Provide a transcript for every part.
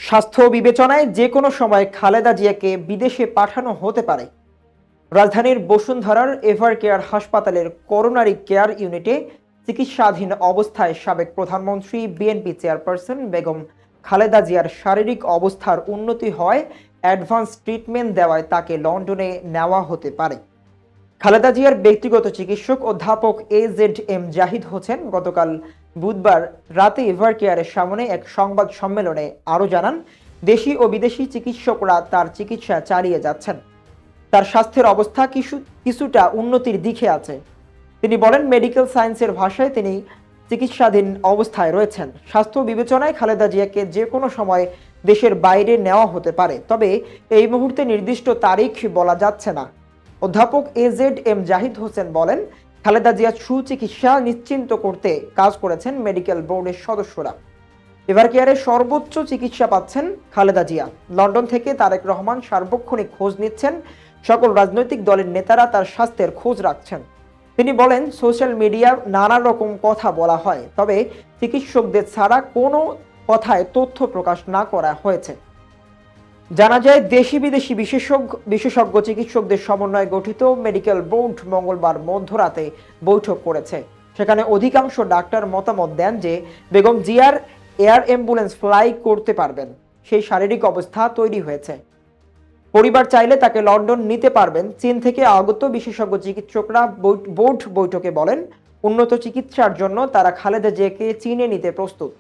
স্বাস্থ্য বিবেচনায় যে কোনো সময় খালেদা জিয়াকে বিদেশে পাঠানো হতে পারে। রাজধানীর বসুন্ধরার এভার কেয়ার হাসপাতালের করোনারি কেয়ার ইউনিটে চিকিৎসাধীন অবস্থায় সাবেক প্রধানমন্ত্রী বিএনপি চেয়ারপারসন বেগম খালেদা জিয়ার শারীরিক অবস্থার উন্নতি হওয়ায় অ্যাডভান্স ট্রিটমেন্ট দেওয়ায় তাকে লন্ডনে নেওয়া হতে পারে। খালেদা জিয়ার ব্যক্তিগত চিকিৎসক অধ্যাপক AZM জাহিদ হোসেন গতকাল বুধবার রাতে এভার কেয়ারের সামনে এক সংবাদ সম্মেলনে আরও জানান, দেশি ও বিদেশি চিকিৎসকরা তার চিকিৎসা চালিয়ে যাচ্ছেন। তার স্বাস্থ্যের অবস্থা কিছুটা উন্নতির দিকে আছে। তিনি বলেন, মেডিকেল সায়েন্সের ভাষায় তিনি চিকিৎসাধীন অবস্থায় রয়েছেন। স্বাস্থ্য বিবেচনায় খালেদা জিয়াকে যে কোনো সময় দেশের বাইরে নেওয়া হতে পারে, তবে এই মুহূর্তে নির্দিষ্ট তারিখ বলা যাচ্ছে না। অধ্যাপক AZM জাহিদ হোসেন বলেন, খালেদা জিয়ার সুচিকিৎসা নিশ্চিন্ত করতে কাজ করেছেন মেডিকেল বোর্ডের সদস্যরা। এভার কেয়ারে সর্বোচ্চ চিকিৎসা পাচ্ছেন খালেদা জিয়া। লন্ডন থেকে তারেক রহমান সার্বক্ষণিক খোঁজ নিচ্ছেন। সকল রাজনৈতিক দলের নেতারা তার স্বাস্থ্যের খোঁজ রাখছেন। তিনি বলেন, সোশ্যাল মিডিয়ায় নানা রকম কথা বলা হয়, তবে চিকিৎসকদের ছাড়া কোনো কথায় তথ্য প্রকাশ না করা হয়েছে। জানা যায়, দেশি বিদেশি বিশেষজ্ঞ চিকিৎসকদের সমন্বয়ে গঠিত মেডিকেল বোর্ড মঙ্গলবার মধ্যরাতে বৈঠক করেছে। সেখানে অধিকাংশ ডাক্তার মতামত দেন যে বেগম জিয়ার এয়ার অ্যাম্বুলেন্স ফ্লাই করতে পারবেন, সেই শারীরিক অবস্থা তৈরি হয়েছে। পরিবার চাইলে তাকে লন্ডন নিতে পারবেন। চীন থেকে আগত বিশেষজ্ঞ চিকিৎসকরা বোর্ড বৈঠকে বলেন, উন্নত চিকিৎসার জন্য তারা খালেদা জিয়াকে চীনে নিতে প্রস্তুত।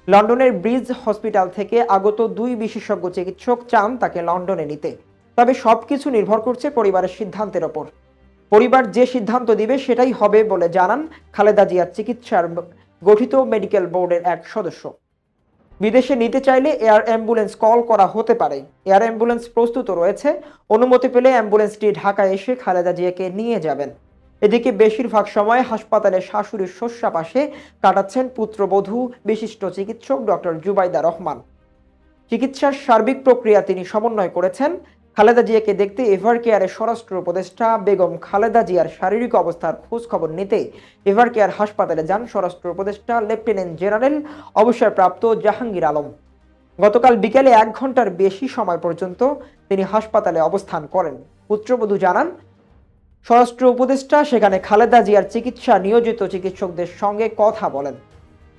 লন্ডনের ব্রিজ হসপিটাল থেকে আগত 2 বিশেষজ্ঞ চিকিৎসক চান তাকে লন্ডনে নিতে, তবে সবকিছু নির্ভর করছে পরিবারের সিদ্ধান্তের ওপর। পরিবার যে সিদ্ধান্ত দিবে সেটাই হবে বলে জানান খালেদা জিয়ার চিকিৎসার গঠিত মেডিকেল বোর্ডের এক সদস্য। বিদেশে নিতে চাইলে এয়ার অ্যাম্বুলেন্স কল করা হতে পারে। এয়ার অ্যাম্বুলেন্স প্রস্তুত রয়েছে। অনুমতি পেলে অ্যাম্বুলেন্সটি ঢাকায় এসে খালেদা জিয়াকে নিয়ে যাবেন। এদিকে বেশিরভাগ সময় হাসপাতালে শাশুড়ির শয্যাপাশে কাটাচ্ছেন পুত্রবধূ বিশিষ্ট চিকিৎসক ডক্টর জুবাইদা রহমান। চিকিৎসার সার্বিক প্রক্রিয়া তিনি সমন্বয় করেছেন। খালেদা জিয়াকে দেখতে এভার কেয়ারের স্বরাষ্ট্র উপদেষ্টা বেগম খালেদা জিয়ার শারীরিক অবস্থার খোঁজ খবর নিতে এভার কেয়ার হাসপাতালে যান স্বরাষ্ট্র উপদেষ্টা লেফটেন্যান্ট জেনারেল অবসরপ্রাপ্ত জাহাঙ্গীর আলম। গতকাল বিকেলে 1 ঘন্টার বেশি সময় পর্যন্ত তিনি হাসপাতালে অবস্থান করেন। পুত্রবধূ জানান, স্বরাষ্ট্র উপদেষ্টা সেখানে খালেদা জিয়ার চিকিৎসা নিয়োজিত চিকিৎসকদের সঙ্গে কথা বলেন।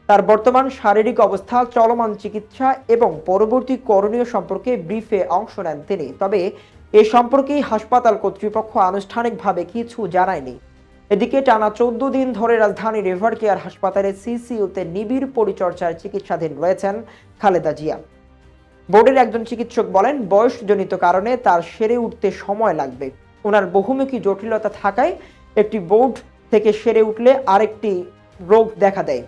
তার বর্তমান শারীরিক অবস্থা, চলমান চিকিৎসা এবং পরবর্তী করণীয় সম্পর্কে ব্রিফে অংশ নেন তিনি। তবে এ সম্পর্কে হাসপাতাল কর্তৃপক্ষ আনুষ্ঠানিকভাবে কিছু জানায়নি। এদিকে টানা 14 দিন ধরে রাজধানীর এভার কেয়ার হাসপাতালে সিসিইউতে নিবিড় পরিচর্যায় চিকিৎসাধীন রয়েছেন খালেদা জিয়া। বোর্ডের একজন চিকিৎসক বলেন, বয়সজনিত কারণে তার সেরে উঠতে সময় লাগবে। ওনার বহুমুখী জটিলতা থাকায় একটি বোর্ড থেকে সেরে উঠলে আরেকটি রোগ দেখা দেয়।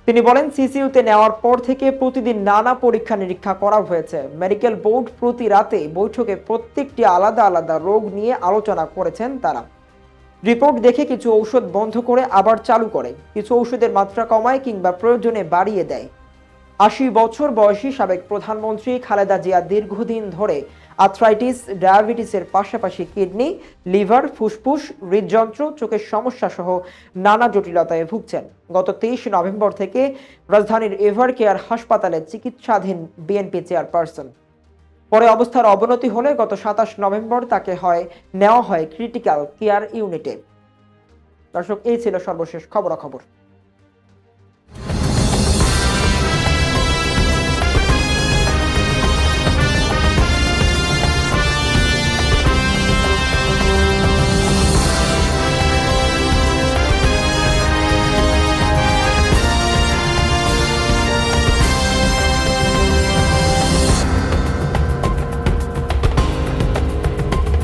তিনি বলেন, সিসিইউতে নেওয়ার পর থেকে প্রতিদিন নানা পরীক্ষা নিরীক্ষা করা হয়েছে। মেডিকেল বোর্ড প্রতি রাতে বৈঠকে প্রত্যেকটি আলাদা আলাদা রোগ নিয়ে আলোচনা করেছেন তারা। রিপোর্ট দেখে কিছু ঔষধ বন্ধ করে আবার চালু করে, কিছু ঔষধের মাত্রা কমায় কিংবা প্রয়োজনে বাড়িয়ে দেয়। 80 বছর বয়সী সাবেক প্রধানমন্ত্রী খালেদা জিয়া দীর্ঘদিন ধরে আর্থ্রাইটিস, ডায়াবেটিসের পাশাপাশি কিডনি, লিভার, ফুসফুস, হৃদযন্ত্র, চোখের সমস্যা সহ নানা জটিলতায় ভুগছেন। গত 23 নভেম্বর থেকে রাজধানীর এভার কেয়ার হাসপাতালে চিকিৎসাধীন বিএনপি চেয়ারপারসন। পরে অবস্থার অবনতি হলে গত 27 নভেম্বর তাকে নেওয়া হয় ক্রিটিক্যাল কেয়ার ইউনিটে। দর্শক, এই ছিল সর্বশেষ খবরাখবর।